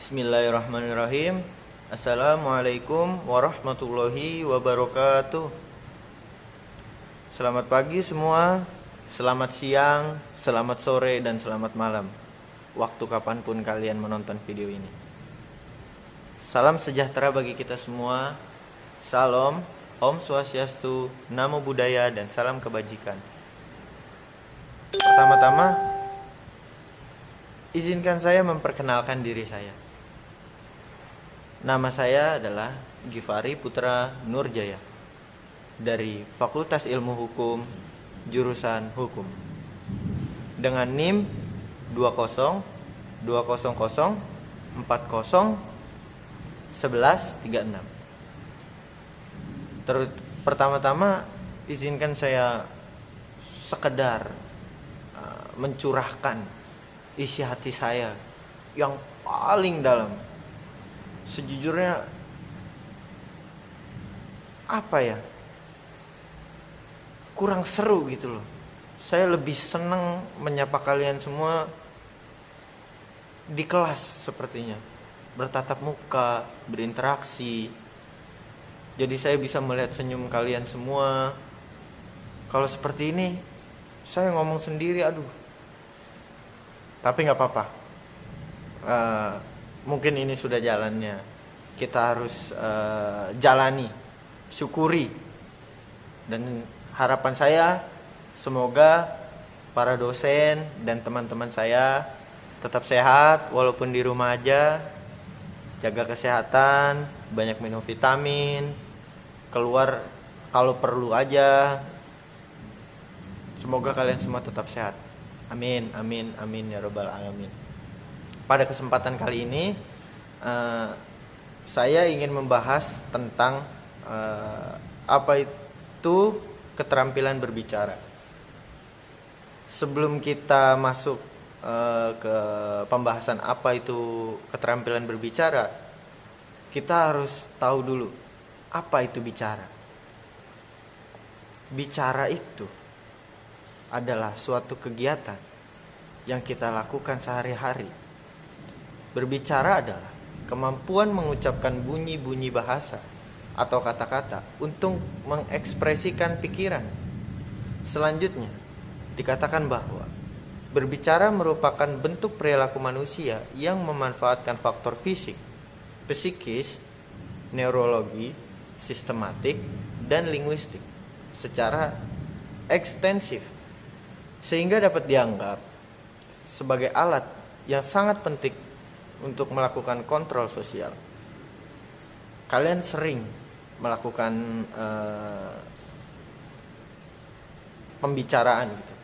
Bismillahirrahmanirrahim. Assalamualaikum warahmatullahi wabarakatuh. Selamat pagi semua, selamat siang, selamat sore, dan selamat malam, waktu kapanpun kalian menonton video ini. Salam sejahtera bagi kita semua. Salam, Om Swastiastu, Namo Buddhaya, dan salam kebajikan. Pertama-tama, izinkan saya memperkenalkan diri saya. Nama saya adalah Gifari Putra Nurjaya dari Fakultas Ilmu Hukum, jurusan Hukum, dengan NIM 202040401136. Pertama-tama izinkan saya sekedar mencurahkan isi hati saya yang paling dalam. Sejujurnya kurang seru gitu loh. Saya lebih senang menyapa kalian semua di kelas sepertinya, bertatap muka, berinteraksi. Jadi saya bisa melihat senyum kalian semua. Kalau seperti ini saya ngomong sendiri, aduh. Tapi gak apa-apa, mungkin ini sudah jalannya. Kita harus jalani, syukuri. Dan harapan saya, semoga para dosen dan teman-teman saya tetap sehat walaupun di rumah aja. Jaga kesehatan, banyak minum vitamin, keluar kalau perlu aja. Semoga kalian semua tetap sehat. Amin, amin, amin ya robbal alamin. Pada kesempatan kali ini saya ingin membahas tentang apa itu keterampilan berbicara. Sebelum kita masuk ke pembahasan apa itu keterampilan berbicara, kita harus tahu dulu apa itu bicara. Bicara itu adalah suatu kegiatan yang kita lakukan sehari-hari. Berbicara adalah kemampuan mengucapkan bunyi-bunyi bahasa atau kata-kata untuk mengekspresikan pikiran. Selanjutnya, dikatakan bahwa berbicara merupakan bentuk perilaku manusia yang memanfaatkan faktor fisik, psikis, neurologi, sistematik, dan linguistik secara ekstensif, sehingga dapat dianggap sebagai alat yang sangat penting untuk melakukan kontrol sosial. Kalian sering melakukan pembicaraan gitu.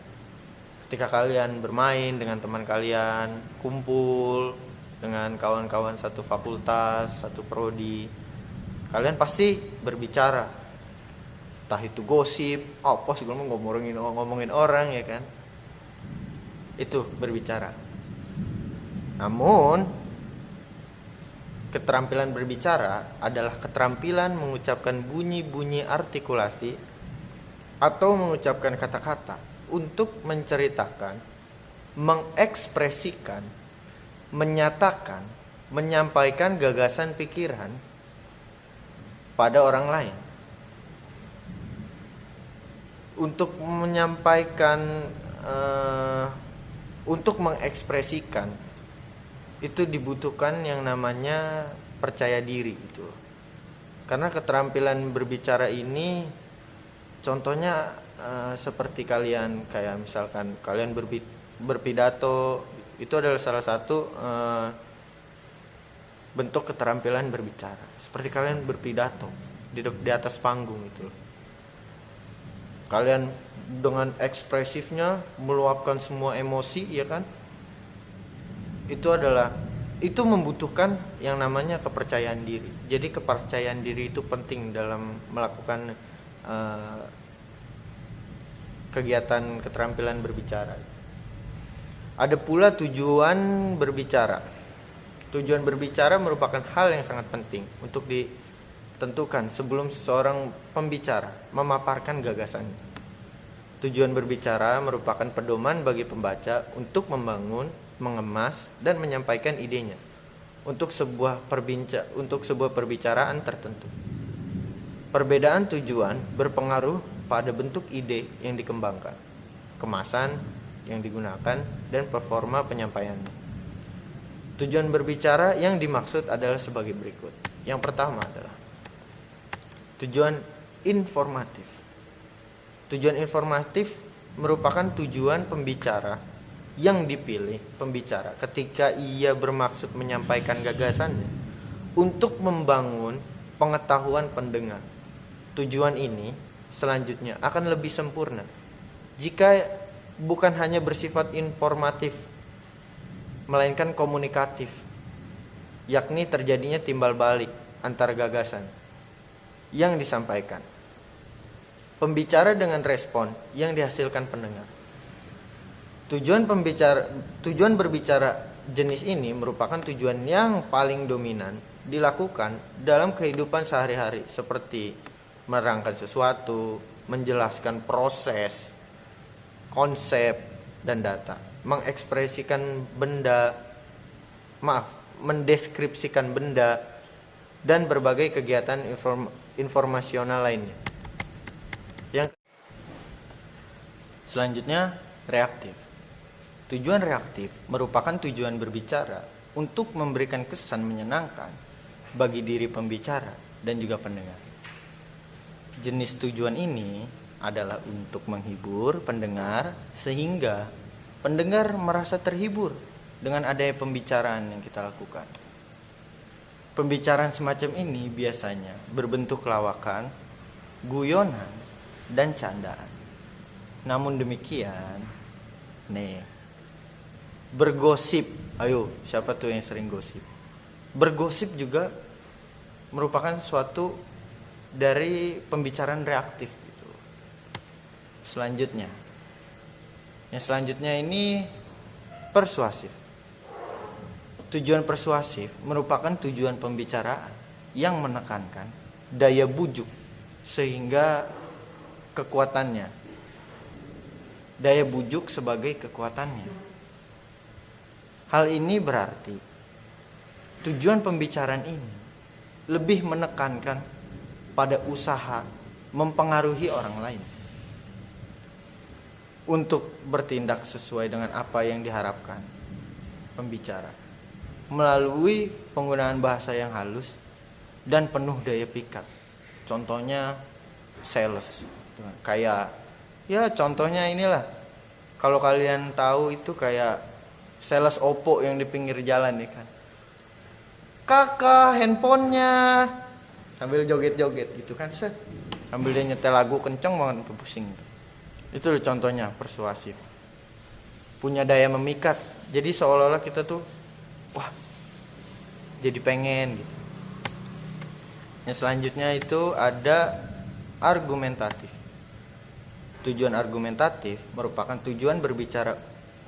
Ketika kalian bermain dengan teman kalian, kumpul dengan kawan-kawan satu fakultas, satu prodi, kalian pasti berbicara. Entah itu gosip, apa sih ngomongin orang ya kan? Itu berbicara. Namun keterampilan berbicara adalah keterampilan mengucapkan bunyi-bunyi artikulasi atau mengucapkan kata-kata untuk menceritakan, mengekspresikan, menyatakan, menyampaikan gagasan pikiran pada orang lain. Untuk menyampaikan, untuk mengekspresikan, itu dibutuhkan yang namanya percaya diri gitu. Karena keterampilan berbicara ini contohnya seperti kalian, kayak misalkan kalian berpidato, itu adalah salah satu bentuk keterampilan berbicara. Seperti kalian berpidato di atas panggung itu. Kalian dengan ekspresifnya meluapkan semua emosi, ya kan? Itu membutuhkan yang namanya kepercayaan diri. Jadi kepercayaan diri itu penting dalam melakukan kegiatan keterampilan berbicara. Ada pula tujuan berbicara. Tujuan berbicara merupakan hal yang sangat penting untuk ditentukan sebelum seseorang pembicara memaparkan gagasannya. Tujuan berbicara merupakan pedoman bagi pembaca untuk membangun, mengemas, dan menyampaikan idenya. untuk sebuah perbicaraan tertentu. Perbedaan tujuan berpengaruh pada bentuk ide yang dikembangkan, kemasan yang digunakan, dan performa penyampaiannya. Tujuan berbicara yang dimaksud adalah sebagai berikut. Yang pertama adalah tujuan informatif. Tujuan informatif merupakan tujuan pembicara yang dipilih pembicara ketika ia bermaksud menyampaikan gagasannya untuk membangun pengetahuan pendengar. Tujuan ini selanjutnya akan lebih sempurna jika bukan hanya bersifat informatif, melainkan komunikatif, yakni terjadinya timbal balik antara gagasan yang disampaikan pembicara dengan respon yang dihasilkan pendengar. Tujuan berbicara jenis ini merupakan tujuan yang paling dominan dilakukan dalam kehidupan sehari-hari, seperti menerangkan sesuatu, menjelaskan proses, konsep, dan data, mendeskripsikan benda, dan berbagai kegiatan informasional lainnya. Yang selanjutnya, reaktif. Tujuan reaktif merupakan tujuan berbicara untuk memberikan kesan menyenangkan bagi diri pembicara dan juga pendengar. Jenis tujuan ini adalah untuk menghibur pendengar sehingga pendengar merasa terhibur dengan adanya pembicaraan yang kita lakukan. Pembicaraan semacam ini biasanya berbentuk lawakan, guyonan, dan candaan. Namun demikian, bergosip. Ayo, siapa tuh yang sering gosip? Bergosip juga merupakan suatu dari pembicaraan reaktif gitu. Yang selanjutnya ini persuasif. Tujuan persuasif merupakan tujuan pembicaraan yang menekankan daya bujuk sehingga kekuatannya. Daya bujuk sebagai kekuatannya. Hal ini berarti tujuan pembicaraan ini lebih menekankan pada usaha mempengaruhi orang lain untuk bertindak sesuai dengan apa yang diharapkan pembicara melalui penggunaan bahasa yang halus dan penuh daya pikat. Contohnya sales. Kayak ya contohnya inilah. Kalau kalian tahu itu kayak sales Oppo yang di pinggir jalan nih kan. Kakak handphonenya sambil joget-joget gitu kan, set. Sambil dia nyetel lagu kenceng banget pusing. Itu contohnya persuasif. Punya daya memikat. Jadi seolah-olah kita tuh wah, jadi pengen gitu. Yang selanjutnya itu ada argumentatif. Tujuan argumentatif merupakan tujuan berbicara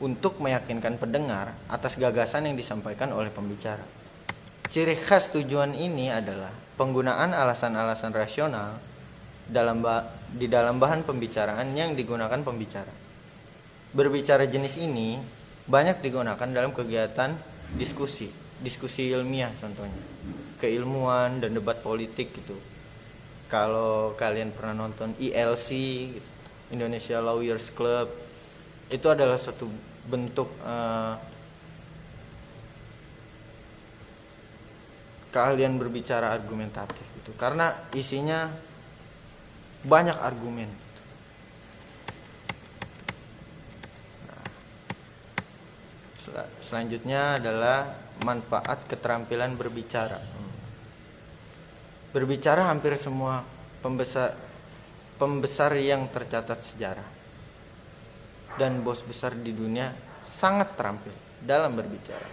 untuk meyakinkan pendengar atas gagasan yang disampaikan oleh pembicara. Ciri khas tujuan ini adalah penggunaan alasan-alasan rasional di dalam bahan pembicaraan yang digunakan pembicara. Berbicara jenis ini banyak digunakan dalam kegiatan diskusi ilmiah contohnya, keilmuan dan debat politik gitu. Kalau kalian pernah nonton ILC gitu, Indonesia Lawyers Club, itu adalah suatu bentuk keahlian berbicara argumentatif gitu, karena isinya banyak argumen. Selanjutnya adalah manfaat keterampilan berbicara. Berbicara hampir semua pembesar yang tercatat sejarah dan bos besar di dunia sangat terampil dalam berbicara.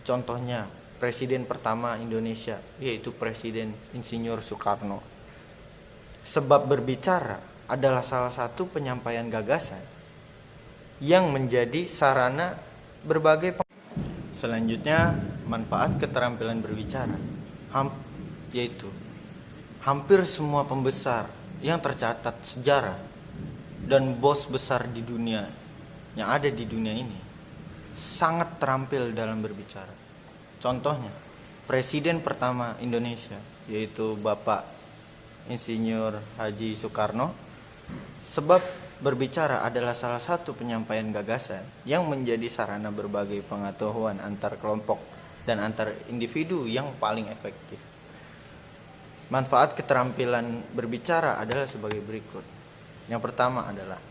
Contohnya Presiden pertama Indonesia, yaitu Presiden Insinyur Soekarno. Sebab berbicara adalah salah satu penyampaian gagasan yang menjadi sarana berbagai Selanjutnya, manfaat keterampilan berbicara, yaitu hampir semua pembesar yang tercatat sejarah dan bos besar di dunia yang ada di dunia ini sangat terampil dalam berbicara. Contohnya Presiden pertama Indonesia, yaitu Bapak Insinyur Haji Soekarno. Sebab berbicara adalah salah satu penyampaian gagasan yang menjadi sarana berbagai pengetahuan antar kelompok dan antar individu yang paling efektif. Manfaat keterampilan berbicara adalah sebagai berikut. Yang pertama adalah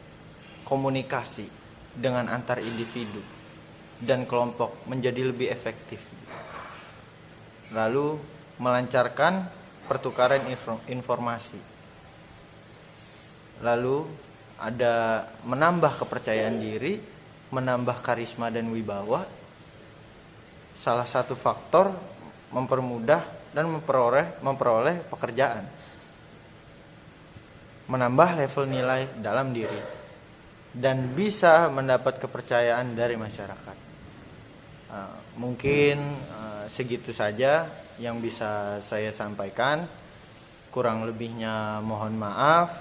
komunikasi dengan antar individu dan kelompok menjadi lebih efektif. Lalu melancarkan pertukaran informasi. Lalu ada menambah kepercayaan diri, menambah karisma dan wibawa. Salah satu faktor mempermudah dan memperoleh pekerjaan. Menambah level nilai dalam diri dan bisa mendapat kepercayaan dari masyarakat. Mungkin segitu saja yang bisa saya sampaikan. Kurang lebihnya mohon maaf.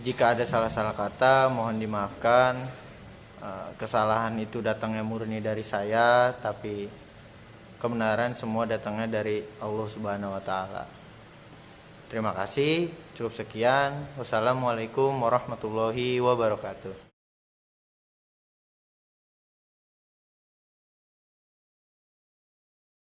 Jika ada salah-salah kata mohon dimaafkan. Kesalahan itu datangnya murni dari saya, tapi kebenaran semua datangnya dari Allah Subhanahu wa taala. Terima kasih, cukup sekian. Wassalamualaikum warahmatullahi wabarakatuh.